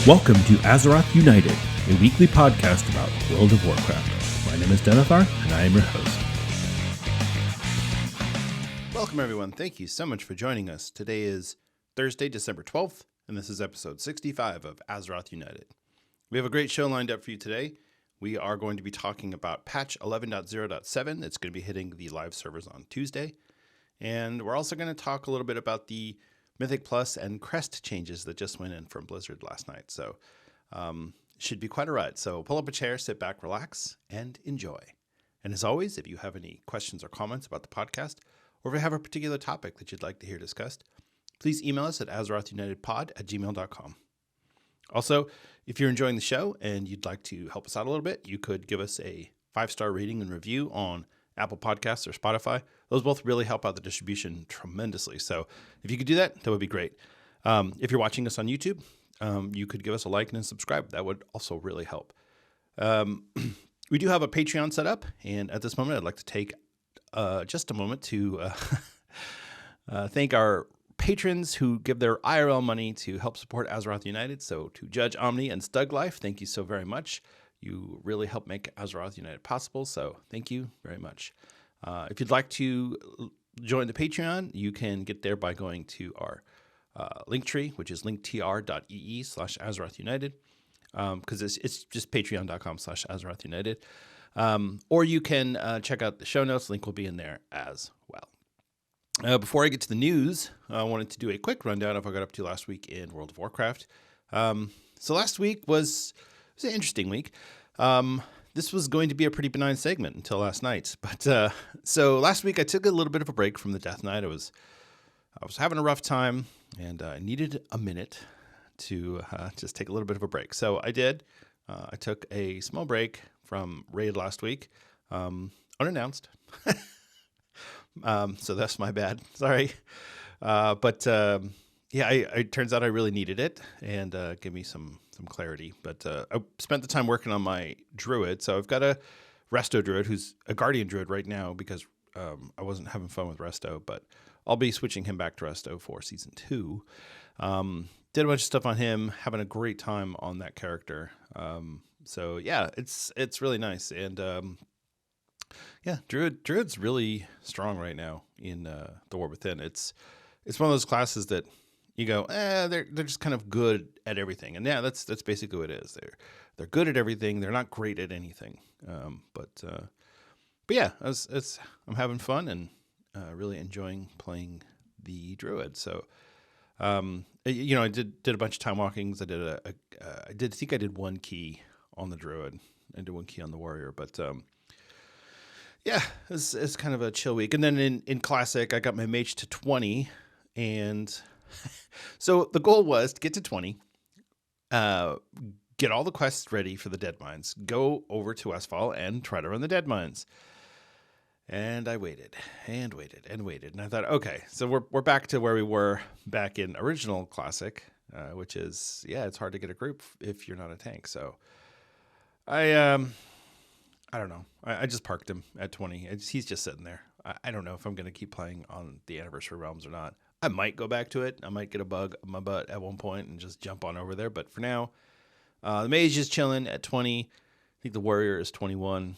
Welcome to Azeroth United, a weekly podcast about World of Warcraft. My name is Denethar, and I am your host. Welcome, everyone. Thank you so much for joining us. Today is Thursday, December 12th, and this is episode 65 of Azeroth United. We have a great show lined up for you today. We are going to be talking about patch 11.0.7. It's going to be hitting the live servers on Tuesday. And we're also going to talk a little bit about the Mythic Plus and Crest changes that just went in from Blizzard last night. So should be quite a ride. So pull up a chair, sit back, relax, and enjoy. And as always, if you have any questions or comments about the podcast, or if you have a particular topic that you'd like to hear discussed, please email us at azerothunitedpod@gmail.com. Also, if you're enjoying the show and you'd like to help us out a little bit, you could give us a 5-star rating and review on Apple Podcasts or Spotify. Those both really help out the distribution tremendously. So if you could do that, that would be great. If you're watching us on YouTube, you could give us a like and a subscribe. That would also really help. We do have a Patreon set up, and at this moment, I'd like to take just a moment to thank our patrons who give their IRL money to help support Azeroth United. So to Judge Omni and Stug Life, thank you so very much. You really help make Azeroth United possible, so thank you very much. If you'd like to join the Patreon, you can get there by going to our link tree, which is linktr.ee/Azeroth United, because it's just patreon.com/Azeroth United. Or you can check out the show notes. Link will be in there as well. Before I get to the news, I wanted to do a quick rundown of what I got up to last week in World of Warcraft. So last week was an interesting week. This was going to be a pretty benign segment until last night. But so last week I took a little bit of a break from the Death Knight. I was having a rough time, and I needed a minute to just take a little bit of a break. So I did. I took a small break from Raid last week, unannounced. So that's my bad. Sorry. But yeah, it turns out I really needed it, and gave me some clarity. But I spent the time working on my druid. So I've got a resto druid who's a guardian druid right now because I wasn't having fun with resto, but I'll be switching him back to resto for season 2. Did a bunch of stuff on him, having a great time on that character. So yeah, it's really nice. And yeah, druid's really strong right now in the War Within. It's one of those classes that you go, they're just kind of good at everything, and yeah, that's basically what it is. They're good at everything. They're not great at anything. But yeah, I'm having fun and really enjoying playing the druid. So I did a bunch of time walkings. I did one key on the druid. I did one key on the warrior, but yeah, it's kind of a chill week. And then in Classic, I got my mage to 20, and so the goal was to get to 20, get all the quests ready for the dead mines, go over to Westfall and try to run the dead mines. And I waited and waited and waited. And I thought, okay, so we're back to where we were back in original Classic, which is, yeah, it's hard to get a group if you're not a tank. So I don't know. I just parked him at 20. He's just sitting there. I don't know if I'm going to keep playing on the Anniversary Realms or not. I might go back to it. I might get a bug on my butt at one point and just jump on over there. But for now, the mage is chilling at 20. I think the warrior is 21.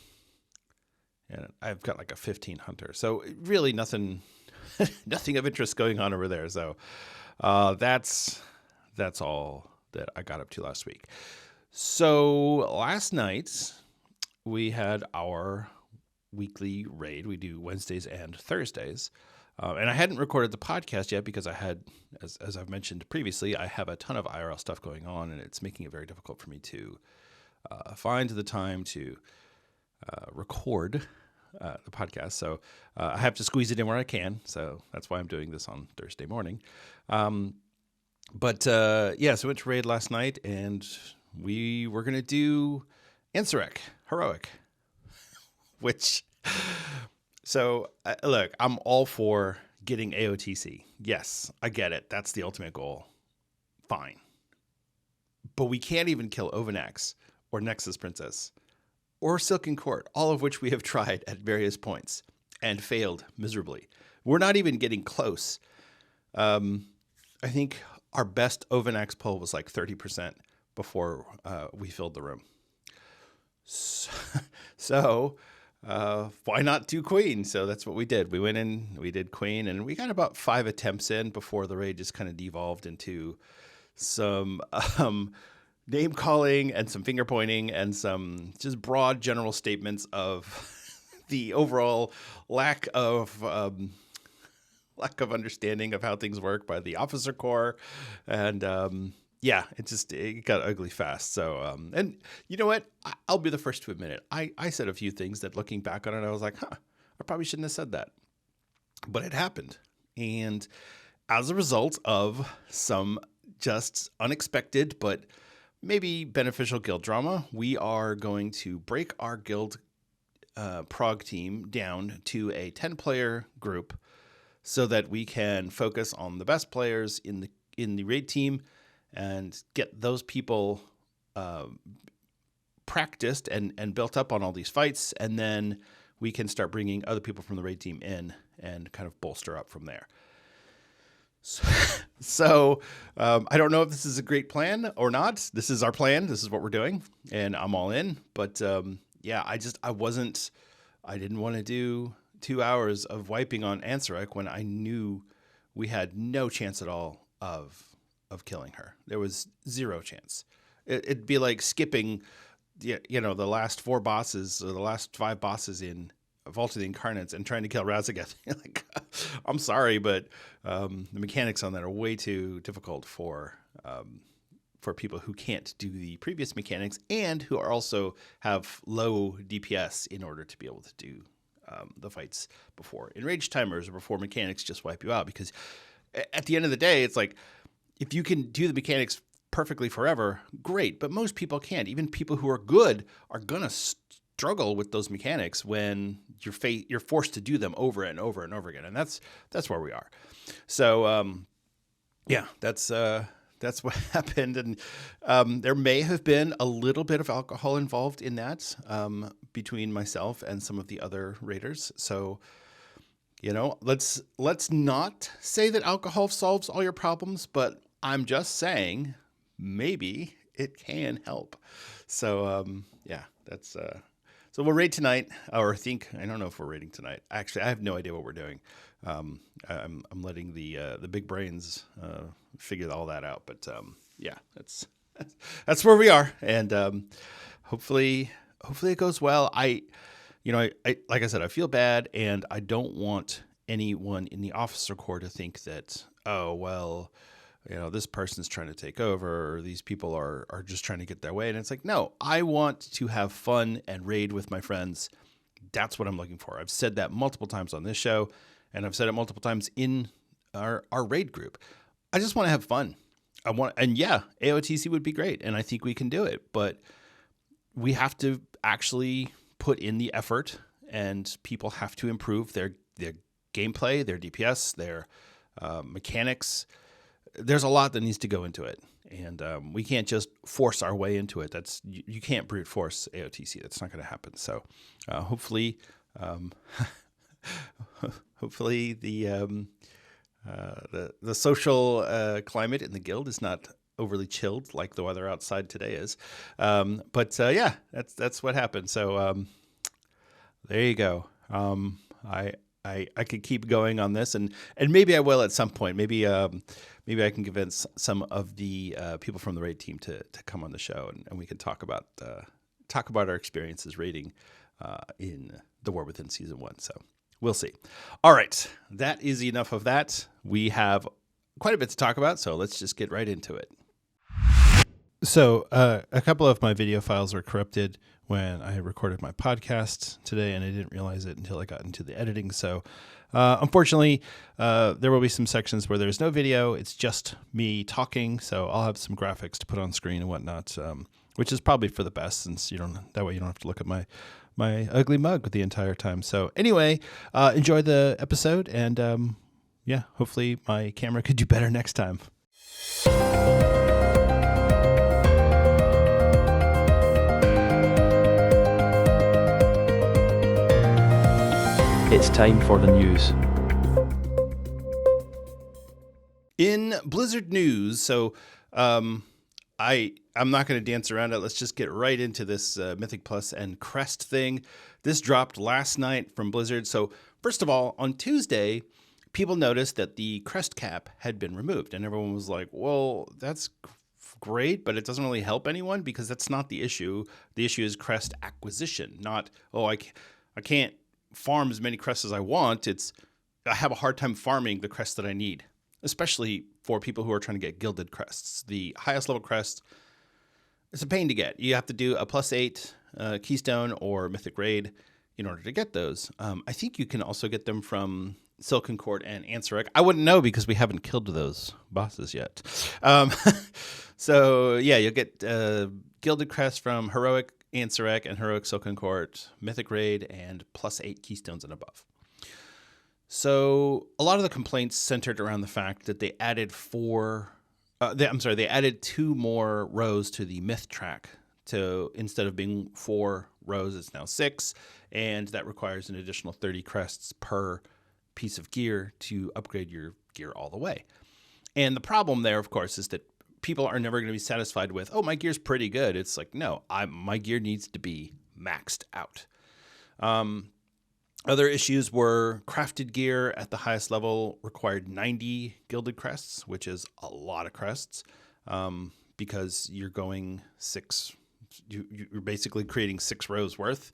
And I've got like a 15 hunter. So really nothing of interest going on over there. So that's all that I got up to last week. So last night we had our weekly raid. We do Wednesdays and Thursdays. And I hadn't recorded the podcast yet because I had, as I've mentioned previously, I have a ton of IRL stuff going on, and it's making it very difficult for me to find the time to record the podcast. So I have to squeeze it in where I can. So that's why I'm doing this on Thursday morning. But yeah, so I went to raid last night, and we were going to do Ansurek Heroic, which... So, look, I'm all for getting AOTC. Yes, I get it. That's the ultimate goal. Fine. But we can't even kill Ovanax or Nexus Princess or Silken Court, all of which we have tried at various points and failed miserably. We're not even getting close. I think our best Ovanax pull was like 30%, before we filled the room. So why not do Queen? So that's what we did. We went in, we did Queen, and we got about 5 attempts in before the raid just kind of devolved into some name calling and some finger pointing and some just broad general statements of the overall lack of understanding of how things work by the officer corps. And it got ugly fast. So, and you know what? I'll be the first to admit it. I said a few things that looking back on it, I was like, I probably shouldn't have said that. But it happened. And as a result of some just unexpected but maybe beneficial guild drama, we are going to break our guild prog team down to a 10-player group so that we can focus on the best players in the raid team and get those people practiced and built up on all these fights. And then we can start bringing other people from the raid team in and kind of bolster up from there. So I don't know if this is a great plan or not. This is our plan. This is what we're doing. And I'm all in. But I didn't want to do 2 hours of wiping on Azeroth when I knew we had no chance at all of killing her. There was zero chance. It'd be like skipping, the last 4 bosses or the last 5 bosses in Vault of the Incarnates and trying to kill Razageth. Like, I'm sorry, but the mechanics on that are way too difficult for people who can't do the previous mechanics and who are also have low DPS in order to be able to do the fights before enraged timers or before mechanics just wipe you out. Because at the end of the day, it's like, if you can do the mechanics perfectly forever, great. But most people can't. Even people who are good are going to struggle with those mechanics when you're forced to do them over and over and over again. And that's where we are. So, that's what happened. And there may have been a little bit of alcohol involved in that between myself and some of the other raiders. So, let's not say that alcohol solves all your problems, but I'm just saying maybe it can help. So, that's so we'll raid tonight, or I don't know if we're raiding tonight. Actually, I have no idea what we're doing. I'm letting the big brains figure all that out. But that's where we are, and hopefully it goes well. I like I said, I feel bad, and I don't want anyone in the officer corps to think that, oh well, this person's trying to take over, or these people are just trying to get their way. And it's like, no, I want to have fun and raid with my friends. That's what I'm looking for. I've said that multiple times on this show, and I've said it multiple times in our raid group. I just want to have fun. AOTC would be great, and I think we can do it, but we have to actually put in the effort, and people have to improve their gameplay, their DPS, their mechanics. There's a lot that needs to go into it, and we can't just force our way into it. You can't brute force AOTC. That's not going to happen. So hopefully the social climate in the guild is not overly chilled like the weather outside today is. That's what happened. So there you go. I could keep going on this, and maybe I will at some point. Maybe I can convince some of the people from the raid team to come on the show, and we can talk about our experiences raiding in the War Within Season 1. So we'll see. All right, that is enough of that. We have quite a bit to talk about, so let's just get right into it. So a couple of my video files were corrupted when I recorded my podcast today, and I didn't realize it until I got into the editing. So unfortunately, there will be some sections where there's no video. It's just me talking. So I'll have some graphics to put on screen and whatnot, which is probably for the best, since that way you don't have to look at my ugly mug the entire time. So anyway, enjoy the episode, and hopefully my camera could do better next time. It's time for the news. In Blizzard news, so I'm not going to dance around it. Let's just get right into this Mythic Plus and crest thing. This dropped last night from Blizzard. So first of all, on Tuesday, people noticed that the crest cap had been removed, and everyone was like, well, that's great, but it doesn't really help anyone because that's not the issue. The issue is crest acquisition, not, I can't farm as many crests as I want. I have a hard time farming the crests that I need, especially for people who are trying to get gilded crests. The highest level crest, it's a pain to get. You have to do a +8 Keystone or Mythic Raid in order to get those. I think you can also get them from Silken Court and Azeroth. I wouldn't know because we haven't killed those bosses yet. So yeah, you'll get gilded crest from Heroic Azeroth and Heroic Silken Court, Mythic Raid, and +8 Keystones and above. So a lot of the complaints centered around the fact that they added they added 2 more rows to the myth track. So instead of being 4 rows, it's now 6, and that requires an additional 30 crests per piece of gear to upgrade your gear all the way. And the problem there, of course, is that people are never going to be satisfied with, my gear's pretty good. It's like, no, my gear needs to be maxed out. Other issues were crafted gear at the highest level required 90 gilded crests, which is a lot of crests, because you're going 6. You're basically creating 6 rows worth.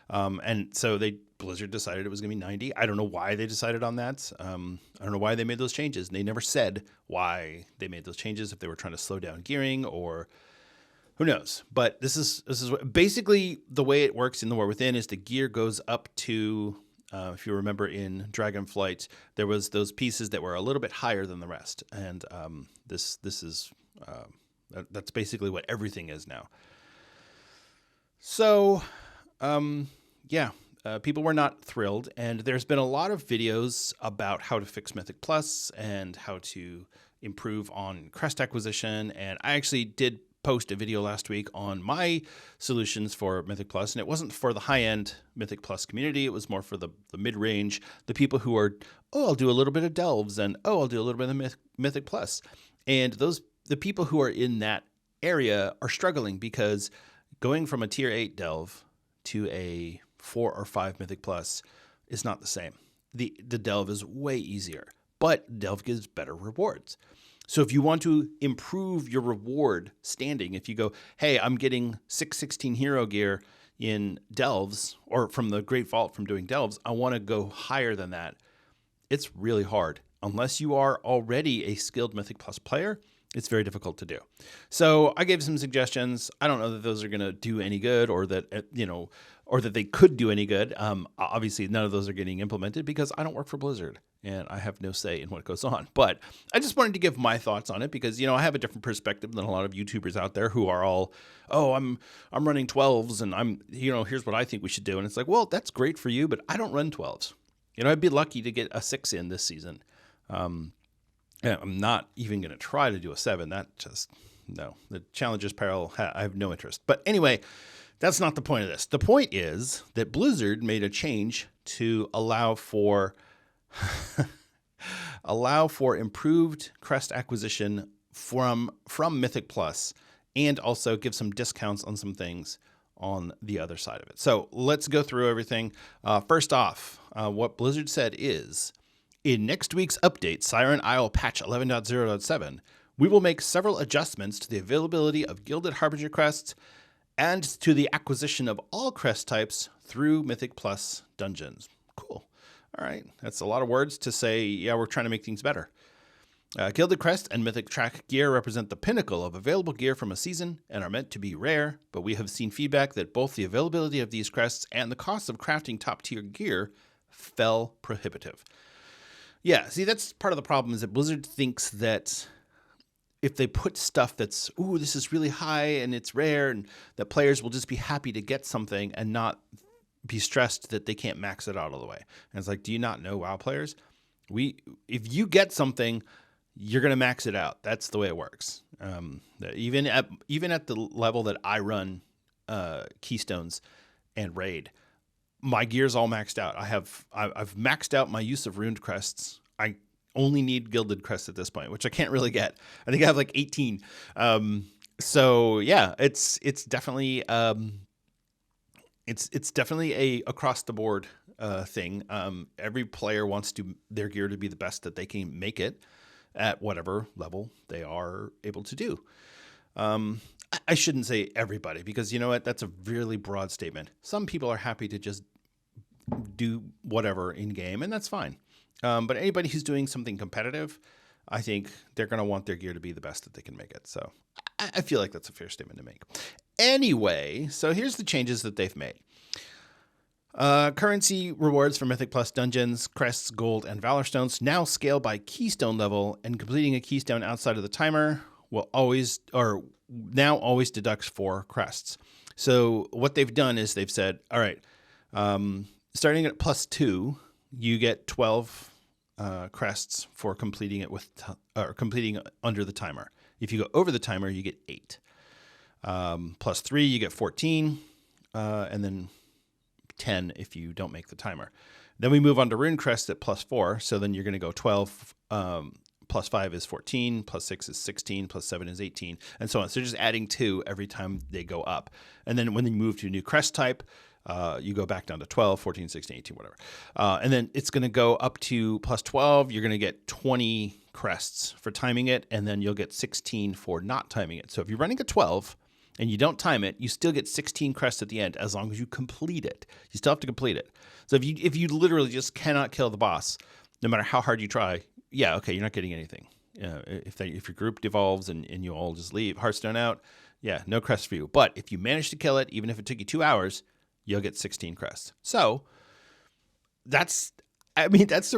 And so Blizzard decided it was going to be 90. I don't know why they decided on that. I don't know why they made those changes. They never said why they made those changes, if they were trying to slow down gearing or who knows. But this is basically the way it works in the War Within is the gear goes up to, if you remember in Dragonflight, there was those pieces that were a little bit higher than the rest. And this is that's basically what everything is now. So, people were not thrilled, and there's been a lot of videos about how to fix Mythic Plus and how to improve on crest acquisition, and I actually did post a video last week on my solutions for Mythic Plus, and it wasn't for the high-end Mythic Plus community. It was more for the mid-range, the people who are, I'll do a little bit of Delves, and I'll do a little bit of Mythic Plus. And the people who are in that area are struggling because going from a tier 8 Delve to a 4 or 5 Mythic Plus is not the same. The Delve is way easier, but Delve gives better rewards. So if you want to improve your reward standing, if you go, hey, I'm getting 616 hero gear in Delves, or from the Great Vault from doing Delves, I want to go higher than that. It's really hard. Unless you are already a skilled Mythic Plus player, it's very difficult to do. So I gave some suggestions. I don't know that those are going to do any good, or that, or that they could do any good. Obviously, none of those are getting implemented because I don't work for Blizzard and I have no say in what goes on. But I just wanted to give my thoughts on it because, I have a different perspective than a lot of YouTubers out there who are all, I'm running 12s and here's what I think we should do. And it's like, well, that's great for you, but I don't run 12s. I'd be lucky to get a 6 in this season. I'm not even going to try to do a 7. No. The Challenger's Peril, I have no interest. But anyway, that's not the point of this. The point is that Blizzard made a change to allow for improved crest acquisition from Mythic Plus, and also give some discounts on some things on the other side of it. So let's go through everything. First off, what Blizzard said is, in next week's update, Siren Isle patch 11.0.7, we will make several adjustments to the availability of Gilded Harbinger crests and to the acquisition of all crest types through Mythic Plus dungeons. Cool. All right. That's a lot of words to say, we're trying to make things better. Gilded Crest and Mythic Track gear represent the pinnacle of available gear from a season and are meant to be rare, but we have seen feedback that both the availability of these crests and the cost of crafting top-tier gear fell prohibitive. Yeah, see, that's part of the problem, is that Blizzard thinks that if they put stuff that's, this is really high and it's rare, and that players will just be happy to get something and not be stressed that they can't max it out all the way. And it's like, do you not know WoW players? If you get something, you're going to max it out. That's the way it works. Even at the level that I run Keystones and Raid, my gear's all maxed out. I've maxed out my use of ruined crests. I only need gilded crests at this point, which I can't really get. I think I have like 18. So yeah, it's definitely it's definitely a across the board thing. Every player wants their gear to be the best that they can make it at whatever level they are able to do. I shouldn't say everybody, because you know what? That's a really broad statement. Some people are happy to just do whatever in game, and that's fine. But anybody who's doing something competitive, I think they're going to want their gear to be the best that they can make it. So I feel like that's a fair statement to make. Anyway, so here's the changes that they've made. Currency rewards for Mythic Plus dungeons, crests, gold, and Valor Stones now scale by keystone level, and completing a keystone outside of the timer will always deducts 4 crests. So what they've done is they've said, all right, starting at +2, you get 12 crests for completing it completing under the timer. If you go over the timer, you get 8. +3, you get 14, and then 10 if you don't make the timer. Then we move on to rune crest at +4. So then you're going to go 12. +5 is 14, +6 is 16, +7 is 18, and so on. So just adding 2 every time they go up. And then when you move to a new crest type, you go back down to 12, 14, 16, 18, whatever. And then it's going to go up to +12. You're going to get 20 crests for timing it, and then you'll get 16 for not timing it. So if you're running a 12 and you don't time it, you still get 16 crests at the end as long as you complete it. You still have to complete it. So if you literally just cannot kill the boss, no matter how hard you try, yeah, okay, you're not getting anything. If your group devolves and you all just leave, Hearthstone out, yeah, no crest for you. But if you manage to kill it, even if it took you 2 hours, you'll get 16 crests. So that's a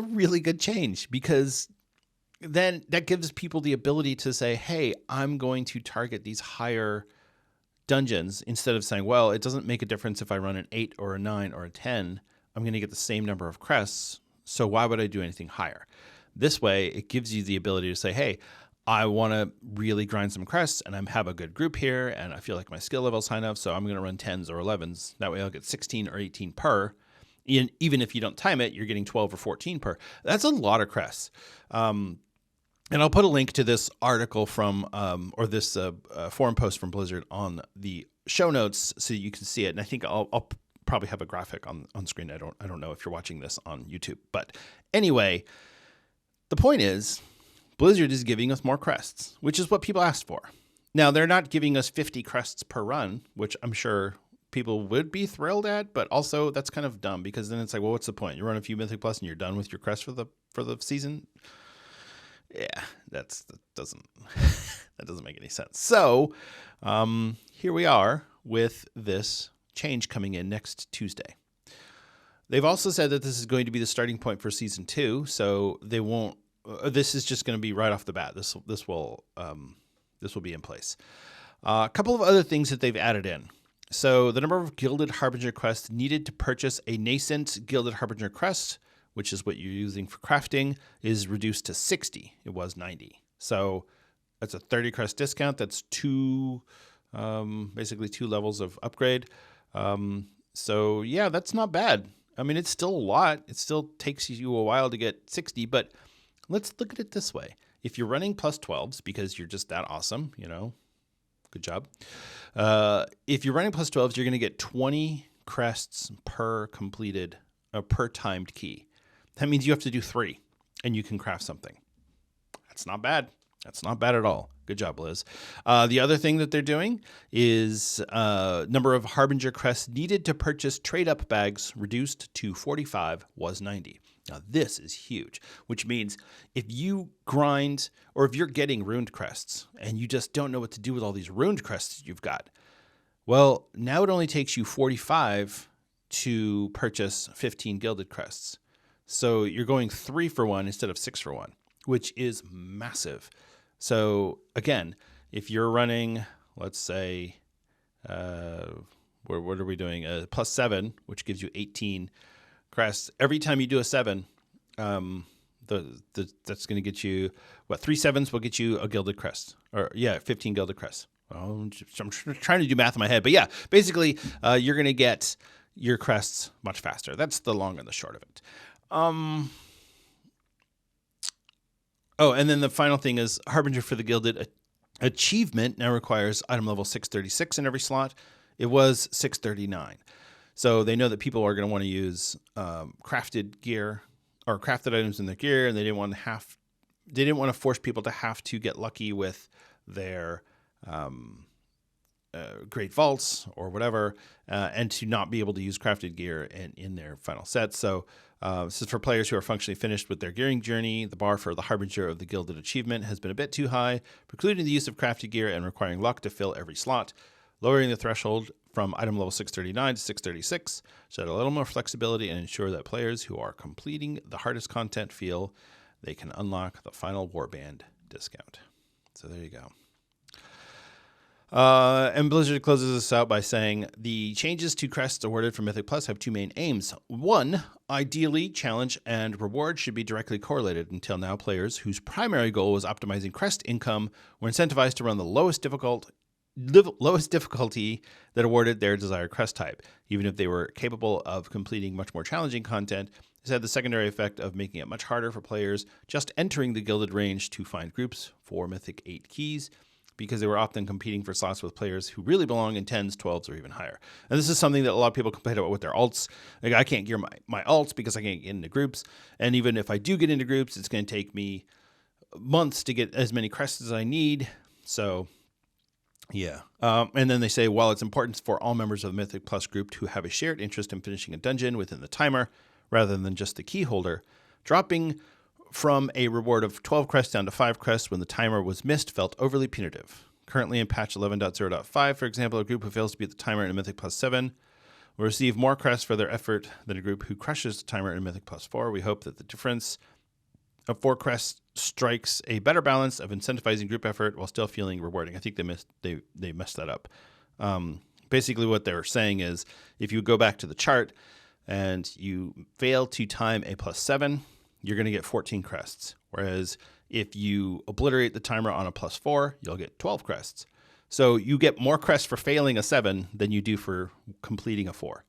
really good change, because then that gives people the ability to say, hey, I'm going to target these higher dungeons, instead of saying, well, it doesn't make a difference if I run an 8 or a 9 or a 10. I'm going to get the same number of crests, so why would I do anything higher? This way, it gives you the ability to say, hey, I want to really grind some crests, and I have a good group here, and I feel like my skill level's high enough, so I'm going to run 10s or 11s. That way I'll get 16 or 18 per. Even if you don't time it, you're getting 12 or 14 per. That's a lot of crests. And I'll put a link to this article from, or this forum post from Blizzard on the show notes so you can see it. And I think I'll probably have a graphic on screen. I don't know if you're watching this on YouTube. But anyway, the point is, Blizzard is giving us more crests, which is what people asked for. Now, they're not giving us 50 crests per run, which I'm sure people would be thrilled at, but also that's kind of dumb, because then it's like, well, what's the point? You run a few Mythic Plus and you're done with your crest for the season? Yeah, that doesn't make any sense. So here we are with this change coming in next Tuesday. They've also said that this is going to be the starting point for season 2, so they won't. This is just going to be right off the bat. This will be in place. A couple of other things that they've added in. So the number of Gilded Harbinger quests needed to purchase a nascent Gilded Harbinger crest, which is what you're using for crafting, is reduced to 60. It was 90. So that's a 30 crest discount. That's basically 2 levels of upgrade. So yeah, that's not bad. I mean, it's still a lot. It still takes you a while to get 60, but let's look at it this way. If you're running +12s because you're just that awesome, good job. If you're running +12s, you're going to get 20 crests per timed key. That means you have to do 3 and you can craft something. That's not bad. That's not bad at all. Good job, Liz. The other thing that they're doing is number of Harbinger crests needed to purchase trade-up bags reduced to 45 was 90. Now, this is huge, which means if you grind, or if you're getting runed crests and you just don't know what to do with all these runed crests you've got, well, now it only takes you 45 to purchase 15 gilded crests. So you're going 3 for 1 instead of 6 for 1, which is massive. So again, if you're running, let's say, what are we doing? +7, which gives you 18 crests. Every time you do a 7, that's going to get you, 3 7s will get you a gilded crest, 15 gilded crests. I'm trying to do math in my head, but yeah, basically, you're going to get your crests much faster. That's the long and the short of it. Oh, and then the final thing is Harbinger for the Gilded Achievement now requires item level 636 in every slot. It was 639. So they know that people are going to want to use crafted gear or crafted items in their gear, and they didn't want to force people to have to get lucky with their great vaults or whatever, and to not be able to use crafted gear in their final sets. So this is for players who are functionally finished with their gearing journey. The bar for the Harbinger of the Gilded Achievement has been a bit too high, precluding the use of crafted gear and requiring luck to fill every slot. Lowering the threshold from item level 639 to 636 should add a little more flexibility and ensure that players who are completing the hardest content feel they can unlock the final warband discount. So there you go. And Blizzard closes this out by saying the changes to crests awarded for Mythic Plus have two main aims. One, ideally, challenge and reward should be directly correlated. Until now, players whose primary goal was optimizing crest income were incentivized to run the lowest difficulty that awarded their desired crest type. Even if they were capable of completing much more challenging content, this had the secondary effect of making it much harder for players just entering the Gilded range to find groups for Mythic 8 keys, because they were often competing for slots with players who really belong in 10s, 12s, or even higher. And this is something that a lot of people complain about with their alts. Like, I can't gear my alts because I can't get into groups. And even if I do get into groups, it's going to take me months to get as many crests as I need. So, yeah. And then they say, while it's important for all members of the Mythic Plus group to have a shared interest in finishing a dungeon within the timer, rather than just the key holder, dropping from a reward of 12 crests down to 5 crests when the timer was missed felt overly punitive. Currently in patch 11.0.5, for example, a group who fails to beat the timer in Mythic Plus 7 will receive more crests for their effort than a group who crushes the timer in Mythic Plus 4. We hope that the difference of 4 crests strikes a better balance of incentivizing group effort while still feeling rewarding. I think they messed that up. Basically what they're saying is if you go back to the chart and you fail to time a plus 7, you're going to get 14 crests. Whereas if you obliterate the timer on a plus 4, you'll get 12 crests. So you get more crests for failing a 7 than you do for completing a 4.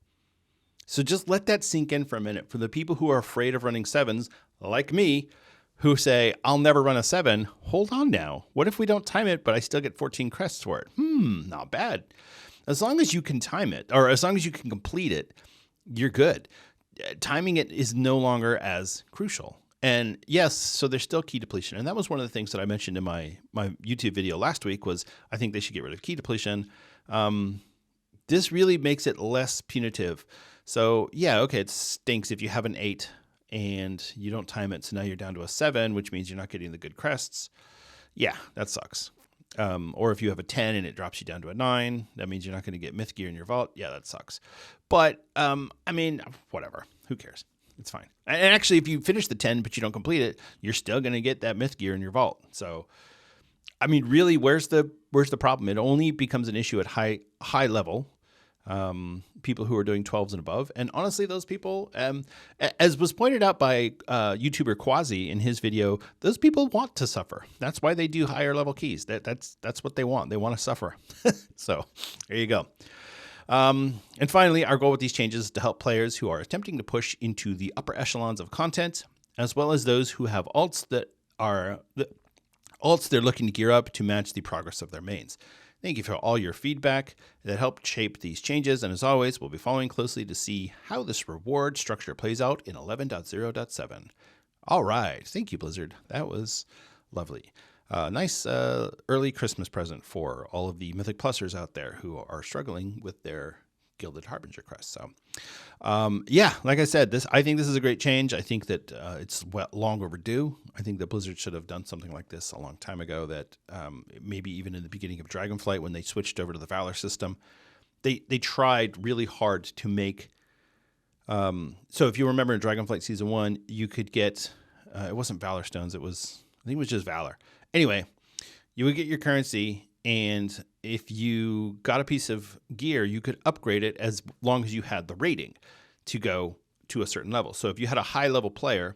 So just let that sink in for a minute. For the people who are afraid of running 7s, like me, who say, I'll never run a 7, hold on now. What if we don't time it, but I still get 14 crests for it? Not bad. As long as you can time it, or as long as you can complete it, you're good. Timing it is no longer as crucial. And yes, so there's still key depletion. And that was one of the things that I mentioned in my YouTube video last week was I think they should get rid of key depletion. This really makes it less punitive. So yeah, okay, it stinks if you have an 8 and you don't time it. So now you're down to a 7, which means you're not getting the good crests. Yeah, that sucks. Or if you have a 10 and it drops you down to a 9, that means you're not going to get myth gear in your vault. Yeah, that sucks. But, I mean, whatever. Who cares? It's fine. And actually, if you finish the 10 but you don't complete it, you're still going to get that myth gear in your vault. So, I mean, really, where's the problem? It only becomes an issue at high level. People who are doing 12s and above. And honestly, those people, as was pointed out by YouTuber Quasi in his video, those people want to suffer. That's why they do higher level keys. That's what they want. They want to suffer. So there you go. And finally, our goal with these changes is to help players who are attempting to push into the upper echelons of content, as well as those who have alts they're looking to gear up to match the progress of their mains. Thank you for all your feedback that helped shape these changes, and as always, we'll be following closely to see how this reward structure plays out in 11.0.7. All right. Thank you, Blizzard. That was lovely. Nice early Christmas present for all of the Mythic Plusers out there who are struggling with their Gilded Harbinger crest. So, yeah, like I said, I think this is a great change. I think that it's long overdue. I think that Blizzard should have done something like this a long time ago, that maybe even in the beginning of Dragonflight when they switched over to the Valor system, they tried really hard to make so if you remember in Dragonflight Season 1, you could get, it wasn't Valor Stones, I think it was just Valor. Anyway, you would get your currency, and if you got a piece of gear, you could upgrade it as long as you had the rating to go to a certain level. So if you had a high-level player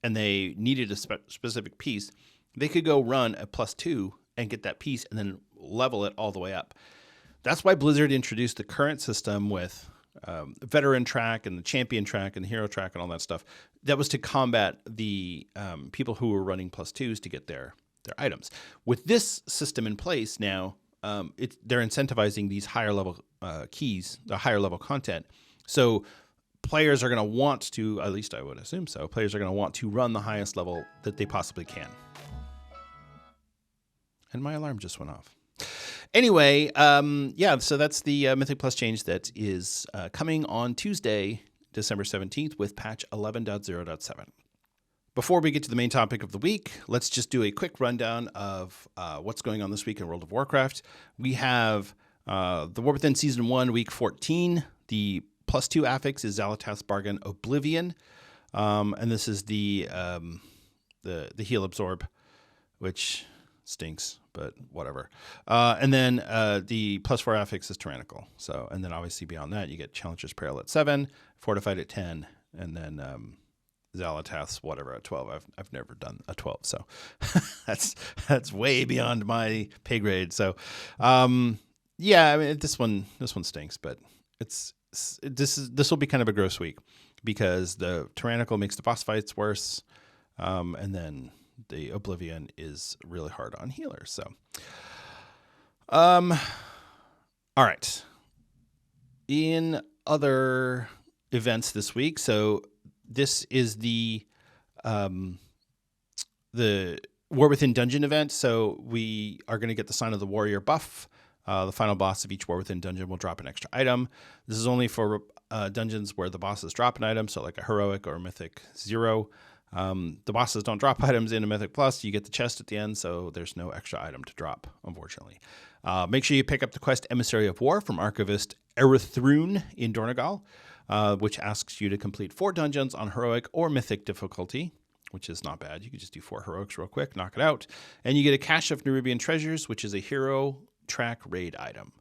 and they needed a specific piece, they could go run a +2 and get that piece and then level it all the way up. That's why Blizzard introduced the current system with veteran track and the champion track and the hero track and all that stuff. That was to combat the people who were running +2s to get their their items. With this system in place now, they're incentivizing these higher level keys, the higher level content. So players are going to want to, at least I would assume so, players are going to want to run the highest level that they possibly can. And my alarm just went off. Anyway, so that's the Mythic Plus change that is coming on Tuesday, December 17th with patch 11.0.7. Before we get to the main topic of the week, let's just do a quick rundown of what's going on this week in World of Warcraft. We have the War Within Season 1, Week 14. The +2 affix is Xal'atath's Bargain Oblivion. And this is the heal absorb, which stinks, but whatever. And then the +4 affix is Tyrannical. So, and then obviously beyond that, you get Challenger's Peril at 7, Fortified at 10, and then Xal'atath's whatever at 12. I've never done a 12, so that's way beyond my pay grade. So, I mean this one stinks, but this will be kind of a gross week because the Tyrannical makes the boss fights worse, and then the Oblivion is really hard on healers. So, all right. In other events this week, so this is the War Within Dungeon event. So we are going to get the Sign of the Warrior buff. The final boss of each War Within dungeon will drop an extra item. This is only for dungeons where the bosses drop an item, so like a Heroic or a Mythic 0. The bosses don't drop items in a Mythic Plus. You get the chest at the end, so there's no extra item to drop, unfortunately. Make sure you pick up the quest Emissary of War from Archivist Erethrune in Dornogal, which asks you to complete 4 dungeons on Heroic or Mythic difficulty, which is not bad. You can just do 4 Heroics real quick, knock it out. And you get a Cache of Nerubian Treasures, which is a hero track raid item.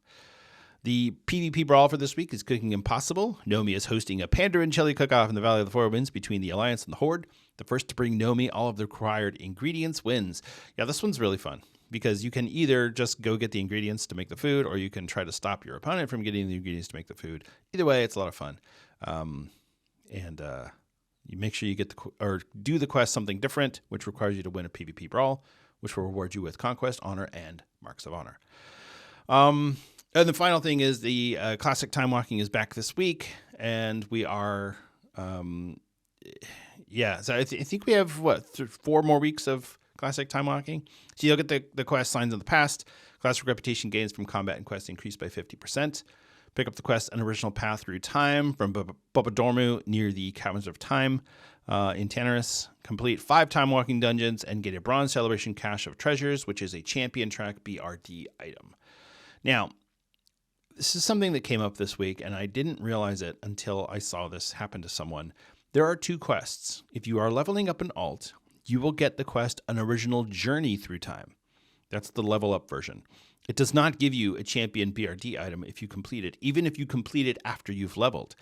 The PvP brawl for this week is Cooking Impossible. Nomi is hosting a Pandaria chili cook-off in the Valley of the Four Winds between the Alliance and the Horde. The first to bring Nomi all of the required ingredients wins. Yeah, this one's really fun because you can either just go get the ingredients to make the food, or you can try to stop your opponent from getting the ingredients to make the food. Either way, it's a lot of fun. You make sure you get do the quest Something Different, which requires you to win a PvP brawl, which will reward you with Conquest, Honor, and Marks of Honor. And the final thing is the Classic Time Walking is back this week, and we are, so I think we have, 4 more weeks of Classic Time Walking. So you'll get the quest Signs of the Past. Classic Reputation gains from combat and quest increased by 50%. Pick up the quest An Original Path Through Time from Bobadormu near the Caverns of Time in Tanarus. Complete 5 Time Walking dungeons and get a Bronze Celebration Cache of Treasures, which is a Champion Track BRD item. Now, this is something that came up this week, and I didn't realize it until I saw this happen to someone. There are 2 quests. If you are leveling up an alt, you will get the quest An Original Journey Through Time. That's the level up version. It does not give you a champion BRD item if you complete it, even if you complete it after you've leveled.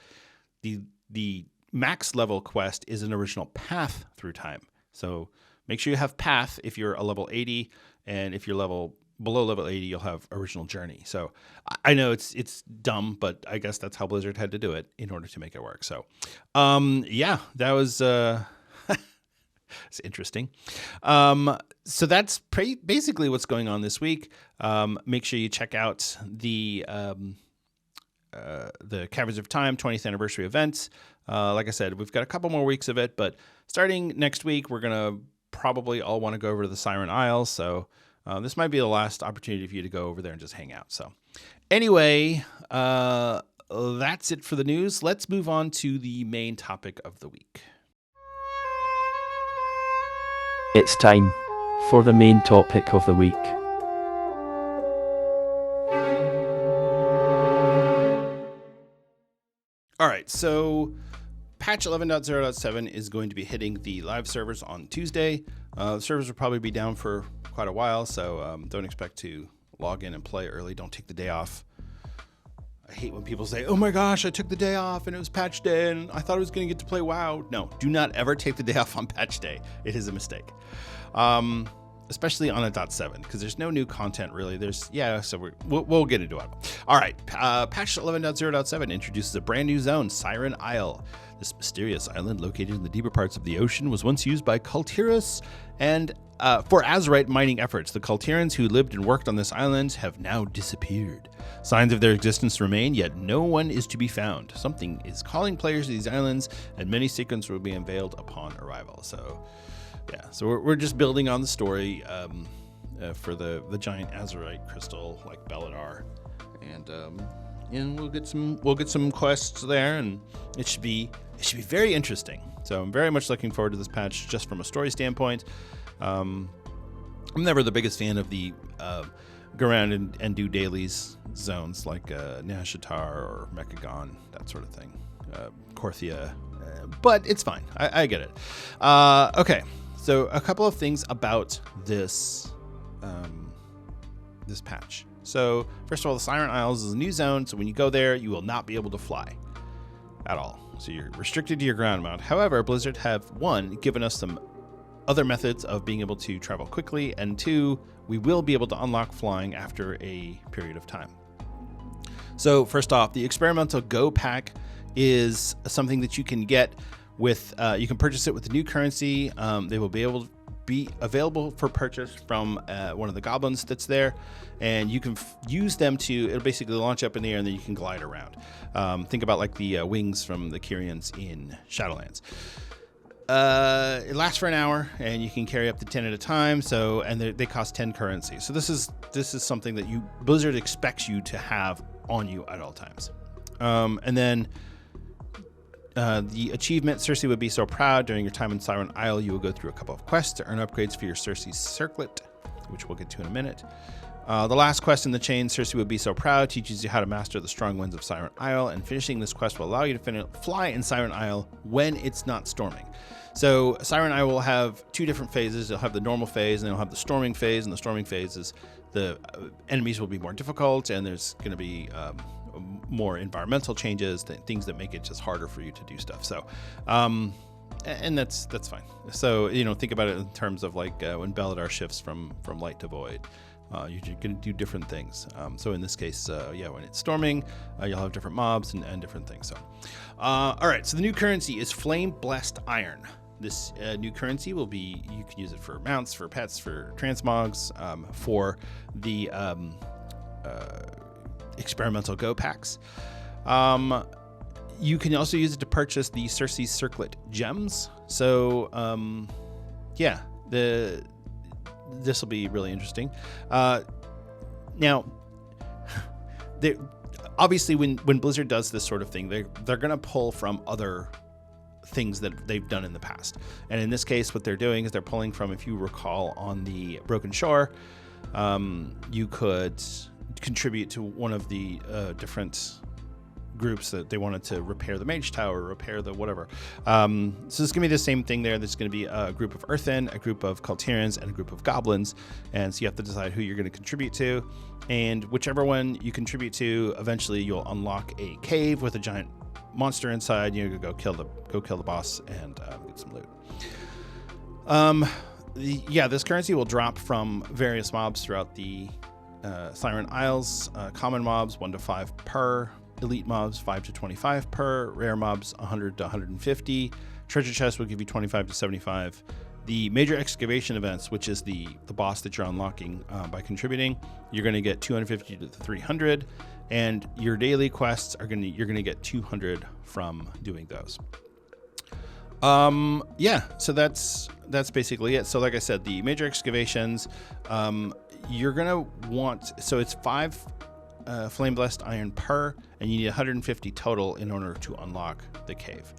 The max level quest is An Original Path Through Time. So make sure you have Path if you're a level 80, and if you're below level 80, you'll have Original Journey. So I know it's dumb, but I guess that's how Blizzard had to do it in order to make it work. So, that was it's interesting. So that's basically what's going on this week. Make sure you check out the Caverns of Time 20th anniversary events. Like I said, we've got a couple more weeks of it, but starting next week, we're going to probably all want to go over to the Siren Isles. So this might be the last opportunity for you to go over there and just hang out. So anyway, that's it for the news. Let's move on to the main topic of the week. It's time for the main topic of the week. All right, so patch 11.0.7 is going to be hitting the live servers on Tuesday. The servers will probably be down for quite a while, so don't expect to log in and play early. Don't take the day off. I hate when people say, oh my gosh, I took the day off and it was patch day and I thought I was going to get to play WoW. No, do not ever take the day off on patch day. It is a mistake. especially on a .7, because there's no new content really. So we'll get into it. All right, patch 11.0.7 introduces a brand new zone, Siren Isle. This mysterious island located in the deeper parts of the ocean was once used by cultists and for Azerite mining efforts. The cultirians who lived and worked on this island have now disappeared. Signs of their existence remain, yet no one is to be found. Something is calling players to these islands, and many secrets will be unveiled upon arrival. So we're just building on the story for the giant Azerite crystal, like Belladar, and we'll get some quests there, and it should be very interesting. So I'm very much looking forward to this patch, just from a story standpoint. I'm never the biggest fan of the go around and do dailies zones like Nashatar or Mechagon, that sort of thing, Korthia, but it's fine. I get it. Okay. So a couple of things about this this patch. So first of all, the Siren Isles is a new zone, so when you go there, you will not be able to fly at all. So you're restricted to your ground mount. However, Blizzard have, one, given us some other methods of being able to travel quickly, and two, we will be able to unlock flying after a period of time. So first off, the experimental Go pack is something that you can get with, you can purchase it with the new currency. They will be available for purchase from one of the goblins that's there, and you can use them to, it'll basically launch up in the air and then you can glide around. Think about like the wings from the Kyrians in Shadowlands. It lasts for an hour, and you can carry up to 10 at a time. So, and they cost 10 currency. So this is something that Blizzard expects you to have on you at all times. And then the achievement, Cersei would be so proud. During your time in Siren Isle, you will go through a couple of quests to earn upgrades for your Cersei's Circlet, which we'll get to in a minute. The last quest in the chain, Cersei would be so proud, teaches you how to master the strong winds of Siren Isle, and finishing this quest will allow you to fly in Siren Isle when it's not storming. So Siren Isle will have two different phases. It'll have the normal phase, and it'll have the storming phase. And the storming phase is the enemies will be more difficult, and there's going to be more environmental changes, things that make it just harder for you to do stuff. So, and that's fine. So think about it in terms of like when Belladar shifts from light to void. You're going to do different things. So in this case, when it's storming, you'll have different mobs and different things. So, all right. So the new currency is Flame Blessed Iron. This new currency will be, you can use it for mounts, for pets, for transmogs, for the experimental Go packs. You can also use it to purchase the Cersei's Circlet gems. So, this will be really interesting. Now, obviously, when Blizzard does this sort of thing, they're going to pull from other things that they've done in the past. And in this case, what they're doing is they're pulling from, if you recall, on the Broken Shore, you could contribute to one of the different groups that they wanted to repair the Mage Tower, repair the whatever. So it's going to be the same thing there. There's going to be a group of Earthen, a group of Cultirians, and a group of Goblins. And so you have to decide who you're going to contribute to. And whichever one you contribute to, eventually you'll unlock a cave with a giant monster inside. You go kill the boss and get some loot. This currency will drop from various mobs throughout the Siren Isles. Common mobs 1 to 5 per. Elite mobs 5 to 25 per. Rare mobs 100 to 150. Treasure chests will give you 25 to 75. The major excavation events, which is the boss that you're unlocking by contributing, you're going to get 250 to 300, and your daily quests you're going to get 200 from doing those. So that's basically it. So like I said, the major excavations, you're going to want, so it's 5 Flame Blessed Iron per, and you need 150 total in order to unlock the cave.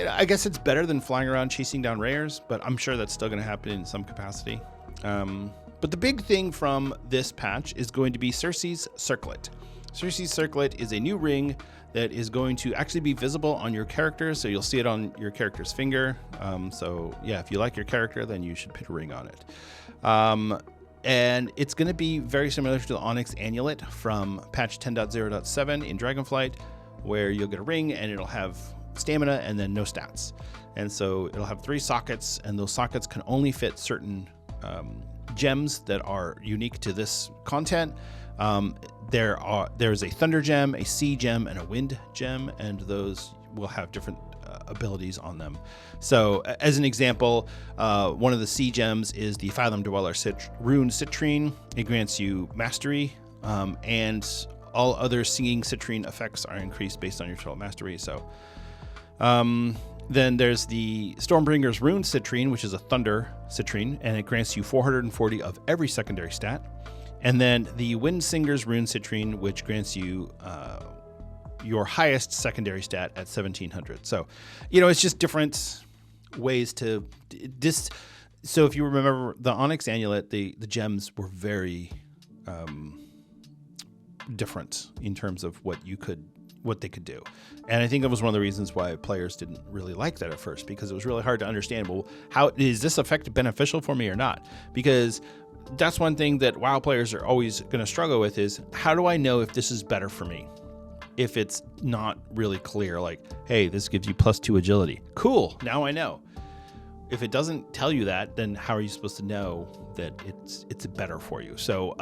I guess it's better than flying around chasing down rares, but I'm sure that's still going to happen in some capacity. But the big thing from this patch is going to be Cersei's Circlet. Cersei's Circlet is a new ring that is going to actually be visible on your character, so you'll see it on your character's finger. If you like your character, then you should put a ring on it. And it's going to be very similar to the Onyx Amulet from patch 10.0.7 in Dragonflight, where you'll get a ring and it'll have stamina and then no stats. And so it'll have 3 sockets, and those sockets can only fit certain gems that are unique to this content. There's a thunder gem, a sea gem, and a wind gem, and those will have different abilities on them. So as an example, one of the sea gems is the Fathom Dweller Rune Citrine. It grants you mastery, and all other singing citrine effects are increased based on your total mastery. So then there's the Stormbringer's Rune Citrine, which is a thunder citrine, and it grants you 440 of every secondary stat. And then the Windsinger's Rune Citrine, which grants you your highest secondary stat at 1700. So, it's just different ways to this. So if you remember the Onyx Amulet, the gems were very different in terms of what they could do. And I think that was one of the reasons why players didn't really like that at first, because it was really hard to understand, well, how is this effect beneficial for me or not? Because that's one thing that WoW players are always going to struggle with is, how do I know if this is better for me? If it's not really clear, like, hey, this gives you +2 agility. Cool, now I know. If it doesn't tell you that, then how are you supposed to know that it's better for you? So,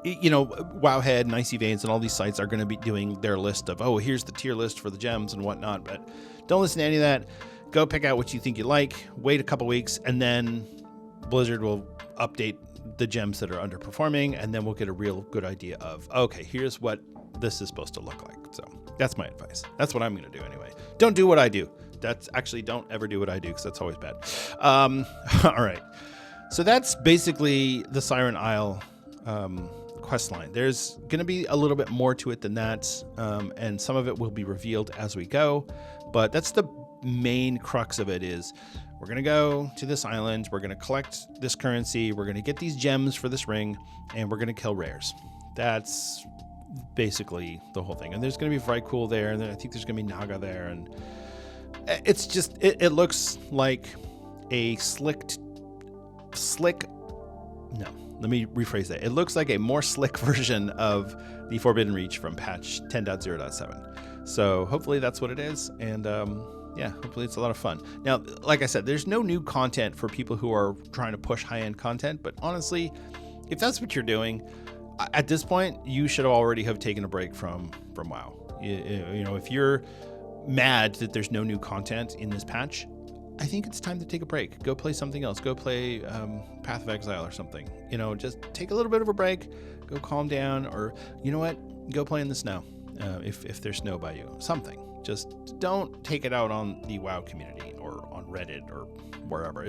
Wowhead and Icy Veins and all these sites are going to be doing their list of, oh, here's the tier list for the gems and whatnot, but don't listen to any of that. Go pick out what you think you like, wait a couple weeks, and then Blizzard will update the gems that are underperforming, and then we'll get a real good idea of, okay, here's what this is supposed to look like. So that's my advice. That's what I'm going to do anyway. Don't do what I do. Don't ever do what I do, because that's always bad. All right. So that's basically the Siren Isle quest line. There's going to be a little bit more to it than that, and some of it will be revealed as we go, but that's the main crux of it. Is we're going to go to this island, we're going to collect this currency, we're going to get these gems for this ring, and we're going to kill rares. That's basically the whole thing. And there's going to be Vrykul there, and then I think there's going to be Naga there, and it's just it looks like a let me rephrase that. It looks like a more slick version of the Forbidden Reach from patch 10.0.7. So hopefully that's what it is. And hopefully it's a lot of fun. Now, like I said, there's no new content for people who are trying to push high-end content. But honestly, if that's what you're doing, at this point, you should already have taken a break from WoW. If you're mad that there's no new content in this patch, I think it's time to take a break. Go play something else. Go play Path of Exile or something. Just take a little bit of a break. Go calm down, or you know what? Go play in the snow if there's snow by you. Something. Just don't take it out on the WoW community or on Reddit or wherever.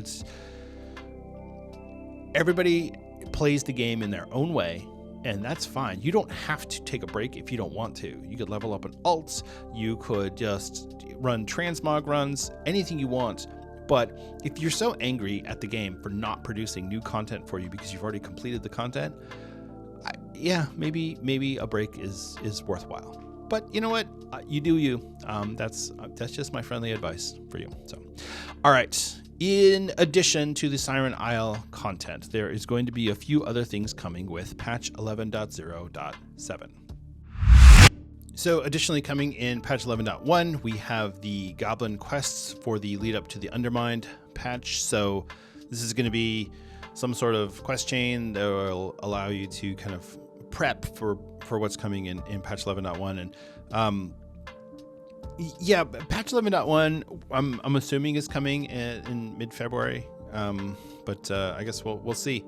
Everybody plays the game in their own way, and that's fine. You don't have to take a break if you don't want to. You could level up an alts. You could just run transmog runs, anything you want. But if you're so angry at the game for not producing new content for you because you've already completed the content, maybe a break is worthwhile. But you know what? You do you. That's just my friendly advice for you. So, all right. In addition to the Siren Isle content, there is going to be a few other things coming with patch 11.0.7. So additionally coming in patch 11.1, we have the Goblin quests for the lead up to the Undermined patch. So this is going to be some sort of quest chain that will allow you to kind of prep for what's coming in patch 11.1. And patch 11.1, I'm assuming is coming in mid-February, but I guess we'll see,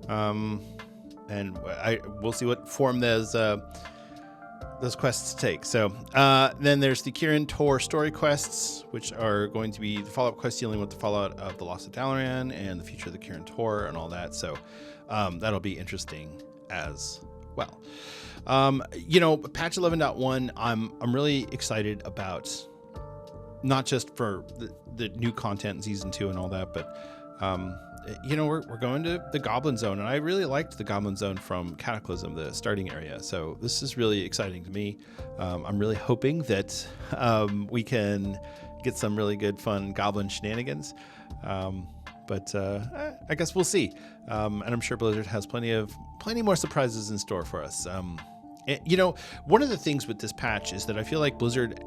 and we'll see what form those quests take. So then there's the Kirin Tor story quests, which are going to be the follow-up quest dealing with the fallout of the loss of Dalaran and the future of the Kirin Tor and all that. So that'll be interesting as well. Patch 11.1, I'm really excited about, not just for the new content in season 2 and all that, but we're going to the Goblin Zone, and I really liked the Goblin Zone from Cataclysm, the starting area. So this is really exciting to me. I'm really hoping that we can get some really good, fun Goblin shenanigans. But I guess we'll see. And I'm sure Blizzard has plenty more surprises in store for us. One of the things with this patch is that I feel like Blizzard